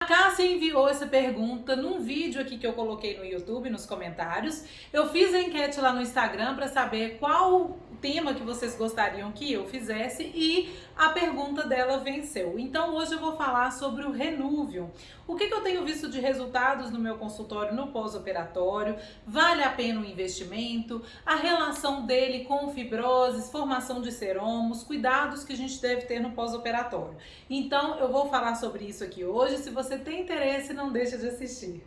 A Cássia enviou essa pergunta num vídeo aqui que eu coloquei no YouTube, nos comentários. Eu fiz a enquete lá no Instagram para saber qual o tema que vocês gostariam que eu fizesse e a pergunta dela venceu. Então hoje eu vou falar sobre o Renuvium. O que eu tenho visto de resultados no meu consultório no pós-operatório? Vale a pena o investimento? A relação dele com fibroses, formação de seromos, cuidados que a gente deve ter no pós-operatório. Então eu vou falar sobre isso aqui hoje. Se você tem interesse, não deixa de assistir.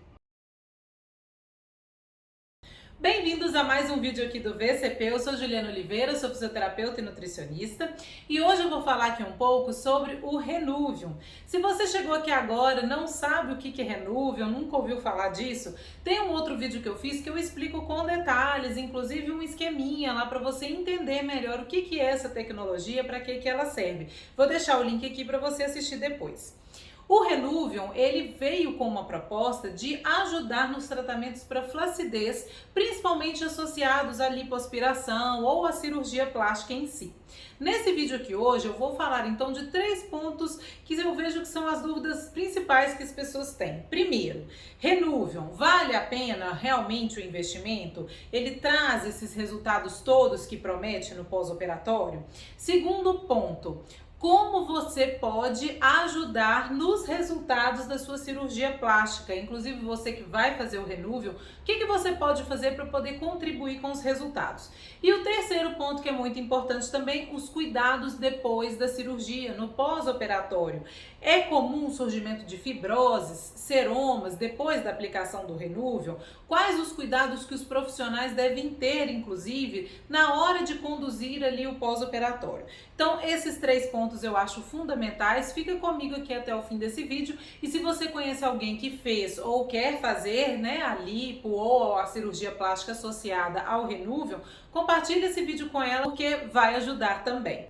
Bem-vindos a mais um vídeo aqui do VCP. Eu sou Juliana Oliveira, sou fisioterapeuta e nutricionista e hoje eu vou falar aqui um pouco sobre o Renuvium. Se você chegou aqui agora, não sabe o que é Renuvium, nunca ouviu falar disso, tem um outro vídeo que eu fiz que eu explico com detalhes, inclusive um esqueminha lá para você entender melhor o que é essa tecnologia, para que ela serve. Vou deixar o link aqui para você assistir depois. O Renuvium, ele veio com uma proposta de ajudar nos tratamentos para flacidez, principalmente associados à lipoaspiração ou à cirurgia plástica em si. Nesse vídeo aqui hoje eu vou falar então de 3 pontos que eu vejo que são as dúvidas principais que as pessoas têm. Primeiro, Renuvium, vale a pena realmente o investimento? Ele traz esses resultados todos que promete no pós-operatório? Segundo ponto, como você pode ajudar nos resultados da sua cirurgia plástica, inclusive você que vai fazer o Renuvium, o que você pode fazer para poder contribuir com os resultados? E o terceiro ponto que é muito importante também, os cuidados depois da cirurgia, no pós-operatório. É comum o surgimento de fibroses, seromas depois da aplicação do Renuvium? Quais os cuidados que os profissionais devem ter, inclusive, na hora de conduzir ali o pós-operatório? Então, esses 3 pontos eu acho fundamentais. Fica comigo aqui até o fim desse vídeo. E se você conhece alguém que fez ou quer fazer, né, a lipo ou a cirurgia plástica associada ao Renuvium, compartilhe esse vídeo com ela porque vai ajudar também.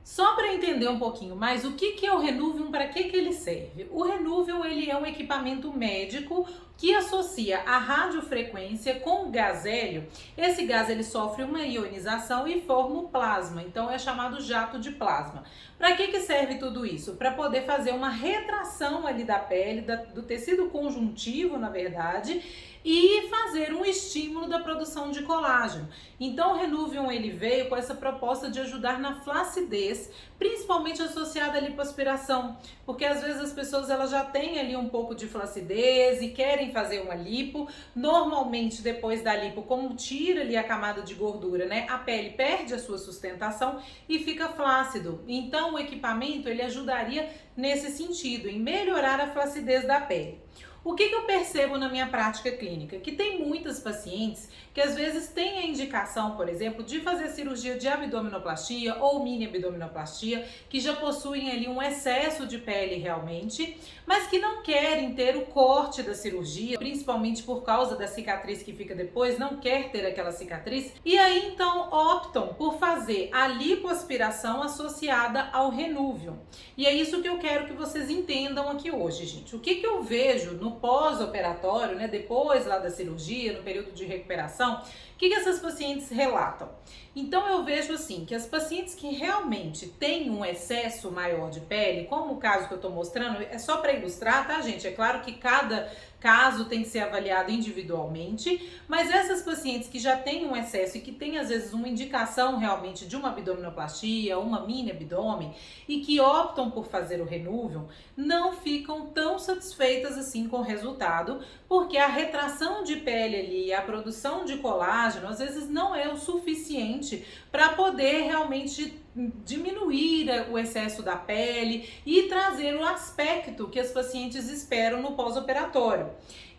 Só para entender um pouquinho mais o que é o Renuvium, para que ele serve. O Renuvium, ele é um equipamento médico que associa a radiofrequência com o gás hélio. Esse gás ele sofre uma ionização e forma o plasma, então é chamado jato de plasma. Para que serve tudo isso? Para poder fazer uma retração ali da pele, do tecido conjuntivo, na verdade, e fazer um estímulo da produção de colágeno. Então o Renuvium ele veio com essa proposta de ajudar na flacidez, principalmente associada à lipoaspiração, porque às vezes as pessoas elas já têm ali um pouco de flacidez e querem fazer uma lipo. Normalmente depois da lipo, como tira ali a camada de gordura, né, a pele perde a sua sustentação e fica flácido. Então o equipamento ele ajudaria nesse sentido, em melhorar a flacidez da pele. O que eu percebo na minha prática clínica? Que tem muitas pacientes que às vezes têm a indicação, por exemplo, de fazer cirurgia de abdominoplastia ou mini abdominoplastia, que já possuem ali um excesso de pele realmente, mas que não querem ter o corte da cirurgia, principalmente por causa da cicatriz que fica depois, não quer ter aquela cicatriz, e aí então optam por fazer a lipoaspiração associada ao Renuvium. E é isso que eu quero que vocês entendam aqui hoje, gente. O que eu vejo no pós-operatório, né, depois lá da cirurgia, no período de recuperação, o que essas pacientes relatam? Então eu vejo assim, que as pacientes que realmente têm um excesso maior de pele, como o caso que eu estou mostrando, é só para ilustrar, tá, gente? É claro que cada caso tem que ser avaliado individualmente, mas essas pacientes que já têm um excesso e que têm às vezes uma indicação realmente de uma abdominoplastia, uma mini abdômen, e que optam por fazer o Renuvium, não ficam tão satisfeitas assim com o resultado, porque a retração de pele ali, a produção de colágeno, às vezes não é o suficiente para poder realmente diminuir o excesso da pele e trazer o aspecto que as pacientes esperam no pós-operatório.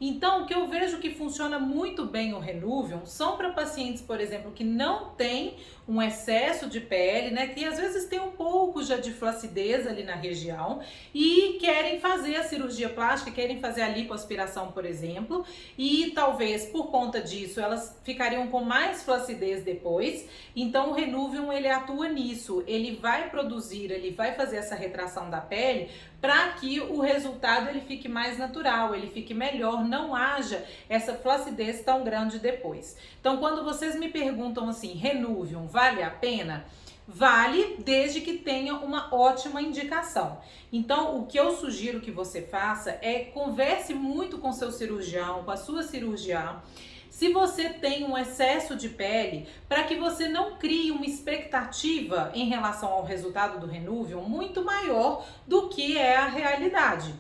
Então, o que eu vejo que funciona muito bem o Renuvium são para pacientes, por exemplo, que não têm um excesso de pele, né, que às vezes tem um pouco já de flacidez ali na região e querem fazer a cirurgia plástica, querem fazer a lipoaspiração, por exemplo, e talvez por conta disso elas ficariam com mais flacidez depois. Então, o Renuvium ele atua nisso, ele vai produzir, ele vai fazer essa retração da pele para que o resultado ele fique mais natural, ele fique melhor, não haja essa flacidez tão grande depois. Então, quando vocês me perguntam assim, Renuvium, vale a pena? vale desde que tenha uma ótima indicação. Então, o que eu sugiro que você faça é converse muito com seu cirurgião, com a sua cirurgiã, se você tem um excesso de pele, para que você não crie uma expectativa em relação ao resultado do Renuvium muito maior do que é a realidade.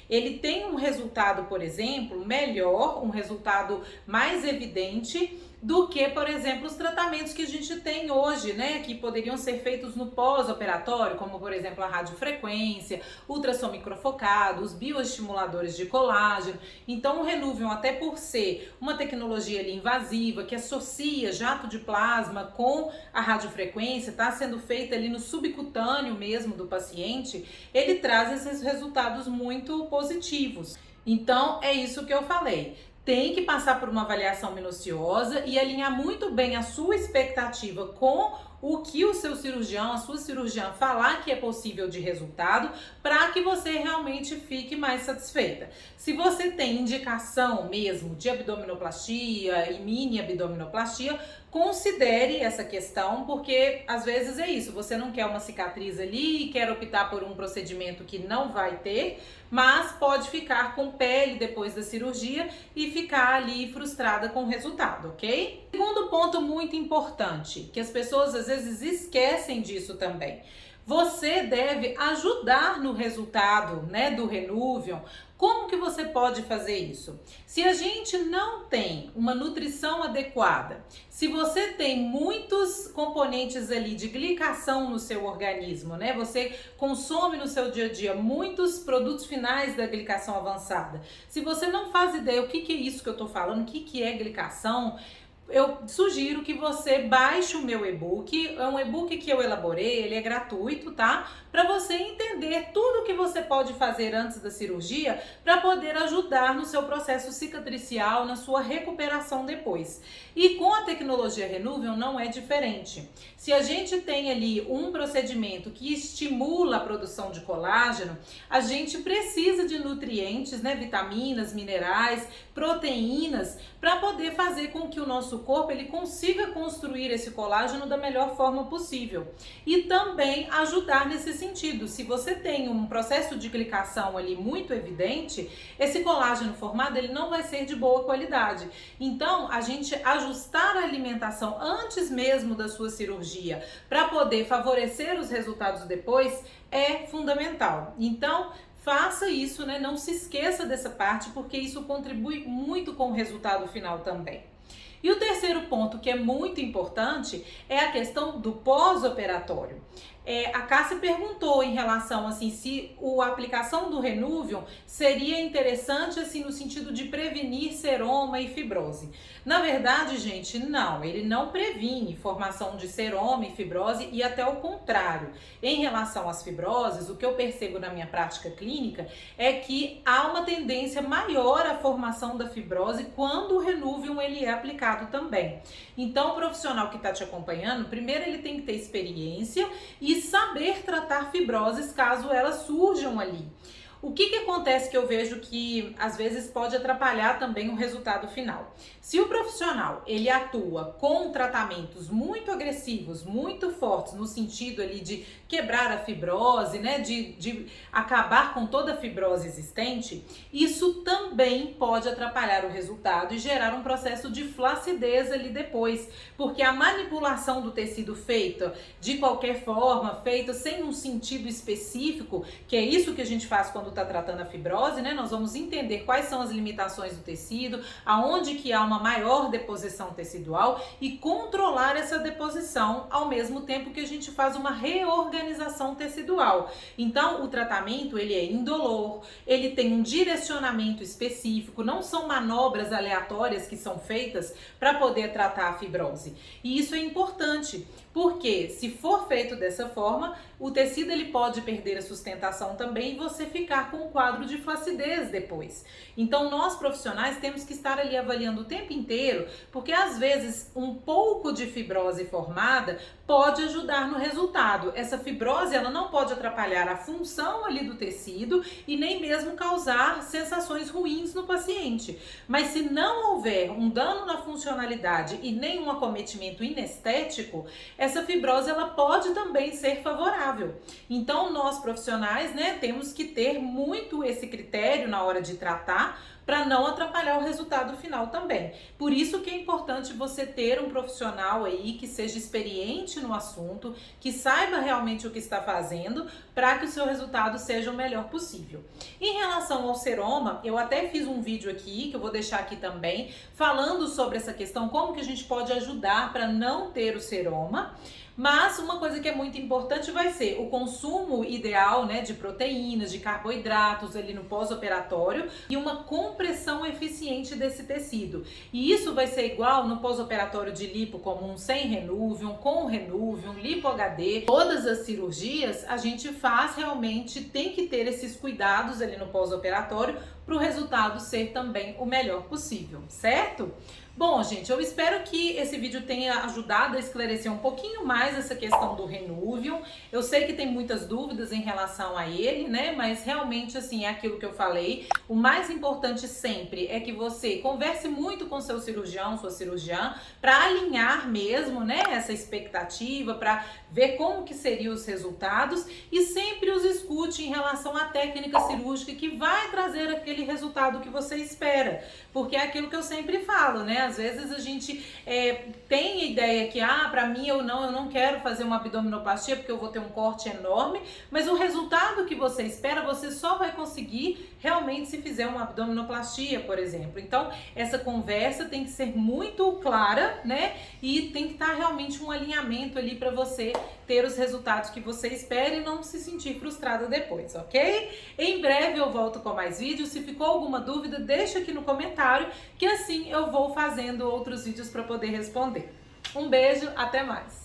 Ele tem um resultado, por exemplo, melhor, um resultado mais evidente do que, por exemplo, os tratamentos que a gente tem hoje, né, que poderiam ser feitos no pós-operatório, como, por exemplo, a radiofrequência, ultrassom microfocado, os bioestimuladores de colágeno. Então, o Renuvium, até por ser uma tecnologia ali invasiva, que associa jato de plasma com a radiofrequência, está sendo feita ali no subcutâneo mesmo do paciente, ele traz esses resultados muito positivos. Então, é isso que eu falei. Tem que passar por uma avaliação minuciosa e alinhar muito bem a sua expectativa com o que o seu cirurgião, a sua cirurgiã falar que é possível de resultado, para que você realmente fique mais satisfeita. Se você tem indicação mesmo de abdominoplastia e mini abdominoplastia, considere essa questão, porque às vezes é isso, você não quer uma cicatriz ali, quer optar por um procedimento que não vai ter, mas pode ficar com pele depois da cirurgia e ficar ali frustrada com o resultado, ok? Segundo ponto muito importante, que as pessoas às vezes esquecem disso também. Você deve ajudar no resultado, né, do Renuvium. Como que você pode fazer isso? Se a gente não tem uma nutrição adequada, se você tem muitos componentes ali de glicação no seu organismo, né? Você consome no seu dia a dia muitos produtos finais da glicação avançada. Se você não faz ideia o que é isso que eu tô falando, o que é glicação, eu sugiro que você baixe o meu e-book. É um e-book que eu elaborei, ele é gratuito, tá? Para você entender tudo o que você pode fazer antes da cirurgia para poder ajudar no seu processo cicatricial, na sua recuperação depois. E com a tecnologia Renuvium não é diferente. Se a gente tem ali um procedimento que estimula a produção de colágeno, a gente precisa de nutrientes, né, vitaminas, minerais, proteínas, para poder fazer com que o nosso corpo ele consiga construir esse colágeno da melhor forma possível. E também ajudar nesse sentido. Se você tem um processo de glicação ali muito evidente, esse colágeno formado ele não vai ser de boa qualidade. Então, a gente ajustar a alimentação antes mesmo da sua cirurgia para poder favorecer os resultados depois é fundamental. Então, faça isso, né? Não se esqueça dessa parte, porque isso contribui muito com o resultado final também. E o terceiro ponto, que é muito importante, é a questão do pós-operatório. A Cássia perguntou em relação assim se a aplicação do Renuvium seria interessante assim no sentido de prevenir seroma e fibrose. Na verdade, gente, não, ele não previne formação de seroma e fibrose e até o contrário. Em relação às fibroses, o que eu percebo na minha prática clínica é que há uma tendência maior à formação da fibrose quando o Renuvium ele é aplicado também. Então, o profissional que está te acompanhando, primeiro ele tem que ter experiência e saber tratar fibroses caso elas surjam ali. O que acontece que eu vejo que às vezes pode atrapalhar também o resultado final? Se o profissional ele atua com tratamentos muito agressivos, muito fortes, no sentido ali de quebrar a fibrose, né, de acabar com toda a fibrose existente, isso também pode atrapalhar o resultado e gerar um processo de flacidez ali depois, porque a manipulação do tecido feita de qualquer forma, feita sem um sentido específico, que é isso que a gente faz quando está tratando a fibrose, né? Nós vamos entender quais são as limitações do tecido, aonde que há uma maior deposição tecidual e controlar essa deposição ao mesmo tempo que a gente faz uma reorganização tecidual. Então, o tratamento ele é indolor, ele tem um direcionamento específico, não são manobras aleatórias que são feitas para poder tratar a fibrose. E isso é importante, porque se for feito dessa forma, o tecido ele pode perder a sustentação também e você ficar com um quadro de flacidez depois. Então nós profissionais temos que estar ali avaliando o tempo inteiro, porque às vezes um pouco de fibrose formada pode ajudar no resultado. Essa fibrose ela não pode atrapalhar a função ali do tecido e nem mesmo causar sensações ruins no paciente. Mas se não houver um dano na funcionalidade e nem um acometimento inestético, essa fibrose ela pode também ser favorável. Então, nós profissionais, né, temos que ter muito esse critério na hora de tratar, para não atrapalhar o resultado final também. Por isso que é importante você ter um profissional aí que seja experiente no assunto, que saiba realmente o que está fazendo, para que o seu resultado seja o melhor possível. Em relação ao seroma, eu até fiz um vídeo aqui, que eu vou deixar aqui também, falando sobre essa questão, como que a gente pode ajudar para não ter o seroma. Mas uma coisa que é muito importante vai ser o consumo ideal, né, de proteínas, de carboidratos ali no pós-operatório e uma compressão eficiente desse tecido. E isso vai ser igual no pós-operatório de lipo comum sem Renuvium, com Renuvium, lipo HD. Todas as cirurgias a gente faz realmente, tem que ter esses cuidados ali no pós-operatório para o resultado ser também o melhor possível, certo? Bom, gente, eu espero que esse vídeo tenha ajudado a esclarecer um pouquinho mais essa questão do Renuvium. Eu sei que tem muitas dúvidas em relação a ele, né? Mas realmente, assim, é aquilo que eu falei. O mais importante sempre é que você converse muito com seu cirurgião, sua cirurgiã, para alinhar mesmo, né, essa expectativa, para ver como que seriam os resultados e sempre os escute em relação à técnica cirúrgica que vai trazer aquele resultado que você espera. Porque é aquilo que eu sempre falo, né? Às vezes a gente tem a ideia que, pra mim eu não quero fazer uma abdominoplastia porque eu vou ter um corte enorme, mas o resultado que você espera, você só vai conseguir realmente se fizer uma abdominoplastia, por exemplo. Então, essa conversa tem que ser muito clara, né? E tem que estar realmente um alinhamento ali para você ter os resultados que você espera e não se sentir frustrada depois, ok? Em breve eu volto com mais vídeos. Se ficou alguma dúvida, deixa aqui no comentário, que assim eu vou fazendo outros vídeos para poder responder. Um beijo, até mais!